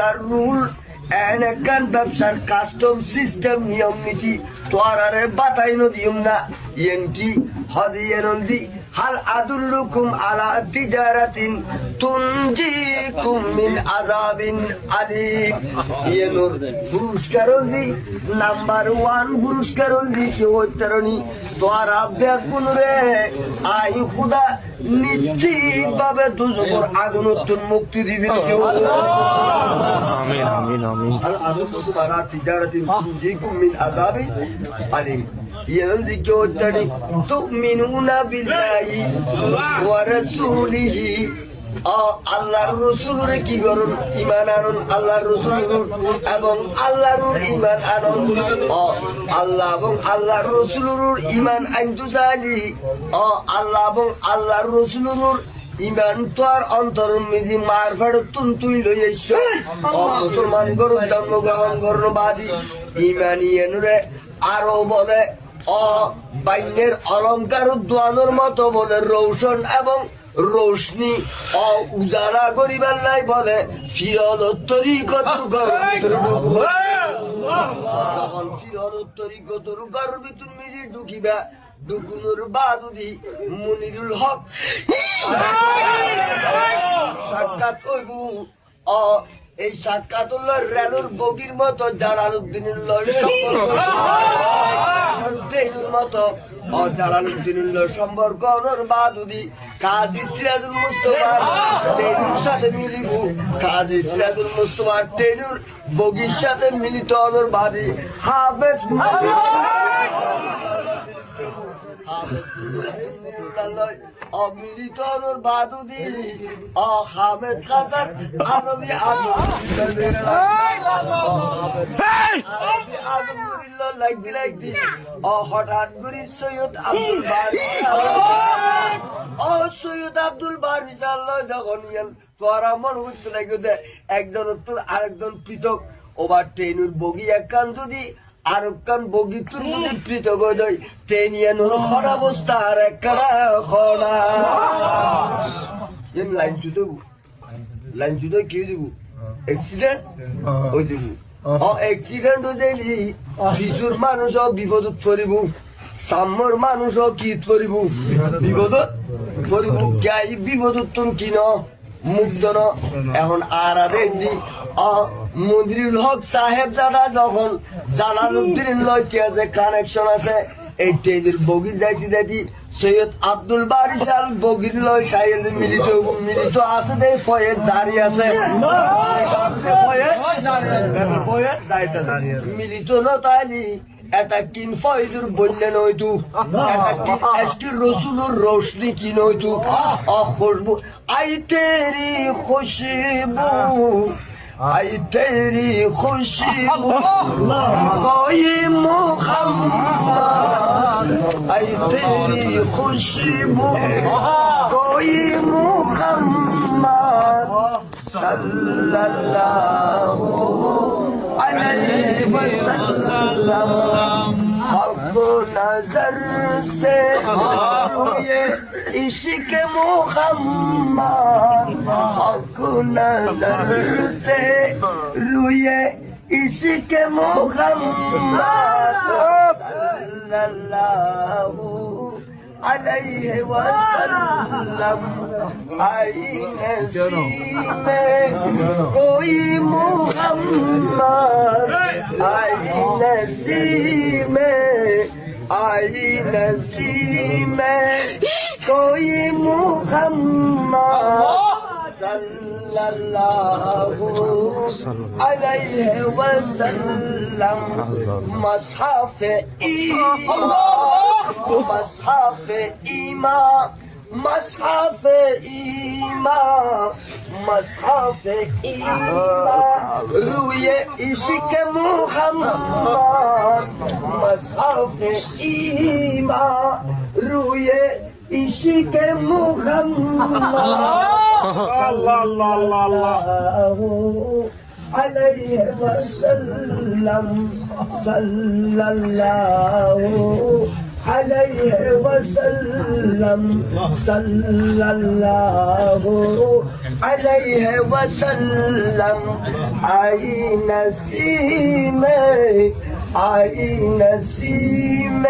ব্যবসার রুল একখান ব্যবসার কাস্টম সিস্টেম নিয়ম নীতি তোয়ারে বাতাইনো দিম না ইয়েন্টি হদিয়েনন্দি হাল আদুল্লুকুম আলা তিজারাতিন তুনজিকুম মিন আযাবিন আলিম ইয়েনুর পুরস্কার দি নাম্বার 1 পুরস্কার দি কি হইতারনি তোরা বেকুন রে আই খুদা নিশ্চিত ভাবে দুজকের আগুন মুক্তি দিবি আমিন আমিন আমিন হাল আদুল্লুকুম আলা তিজারাতিন তুনজিকুম মিন আযাবিন আলিম يلدي جودني تؤمنون بالله ورسوله আল্লাহর রাসূলের কি করুন ঈমান আনুন আল্লাহর রাসূলের এবং আল্লাহর ঈমান আনুন আল্লাহ এবং আল্লাহর রাসূলের ঈমান আনতু জালি আল্লাহ এবং আল্লাহর রাসূলের ঈমান তো আর অন্তরের মধ্যে মারফাড় তুই লই আইছো মুসলমান গরু জন্মগ্রহণ করন বাদী ঈমানিয়ানুরে আরো বলে বাইনের অলঙ্কার উদ্যানোর মতো বলে রৌশন এবং রোশনি উজালা করিবার নাই বলে ফিরোত্তরি কতর যখন ফিরোত্তরি কতর গর্বিতুর মিজি ঢুকিবা ডুকুনুর বাদুদি মুনিরুল হক সাক্ষাৎ হইব এই সাক্ষাতুল্লাহ রেলুর বগির মতো জালালউদ্দিনুল্লাহ মতো জালালউদ্দিনুল্লাহ সম্পর্ক বাদুদি কাজী সিরাজুল মুস্তাফা টেনুর সাথে মিলিব কাজী সিরাজুল মুস্তাফা টেনুর বগির সাথে মিলিত অনর বাদী হাফেজ অমিলিত অনর বাদুদি হামেদ খাসার আনবী আলহামদুলিল্লাহ লাগদি হঠাৎ করে সৈয়দ আব্দুল বারি সৈয়দ আব্দুল বারি সাল্লাহ যখন গেল তোরা মন হচ্ছে নাকি একজন তোর আরেকজন পৃথক ওবার ট্রেনুর বগি একখান যদি আর কান বগি তুর মধ্যে পৃথক হয়ে যায় ট্রেনিয়ানোর খরা অবস্থা আর একখানা খরা লাইন চুটো কি দেবো অ্যাক্সিডেন্ট ওই দেবো অ্যাক্সিডেন্ট হয়ে যাইলি শিশুর মানুষ বিপদত পড়িব সাম্যর মানুষ কি পড়িব বিপদত পড়িব গাই বিপদত তুমি কিন মুগ্ধ ন এখন আর দেখি মন্দিরুল হক সাহেব দাদা যখন জালালউদ্দিন লইতে আছে কানেকশন আছে এই ট্রেনের বগি যাইতে সৈয়দ আব্দুল বারি সাল বগির লয় সাহেব মিলিত আছে দে ফয়েজ জারি আছে মিলিত ন তাইলি এটা কিন ফয়জুর বললেন হয়তো এটা কি এসকি রসুলুর রোশনি কি নয়তো খুশবু আই তেরি খুশবু আই তেরি খুশবু কোই মুহাম্মদ আই তেরি খুশবু কোই মুহাম্মদ সাল্লাল্লাহু अलैहि वसल्लम हक नजर से ये इश्क मुहम्मद हक नजर से रुए इश्क मुहम्मद सल्लल्लाहु अलैहि वसल्लम आई नसीमे कोई मुहम्मद आई नसीमे कोई मुहम्मद सल्लल्लाहु अलैहि वसल्लम मसहफ मसहफ ईमान रुए इश्क मुहम्मद मसहफ ईमान रुए इश्क मुहम्मद عليه وسلم صلى الله عليه وسلم صلى الله عليه وسلم آئی نسیم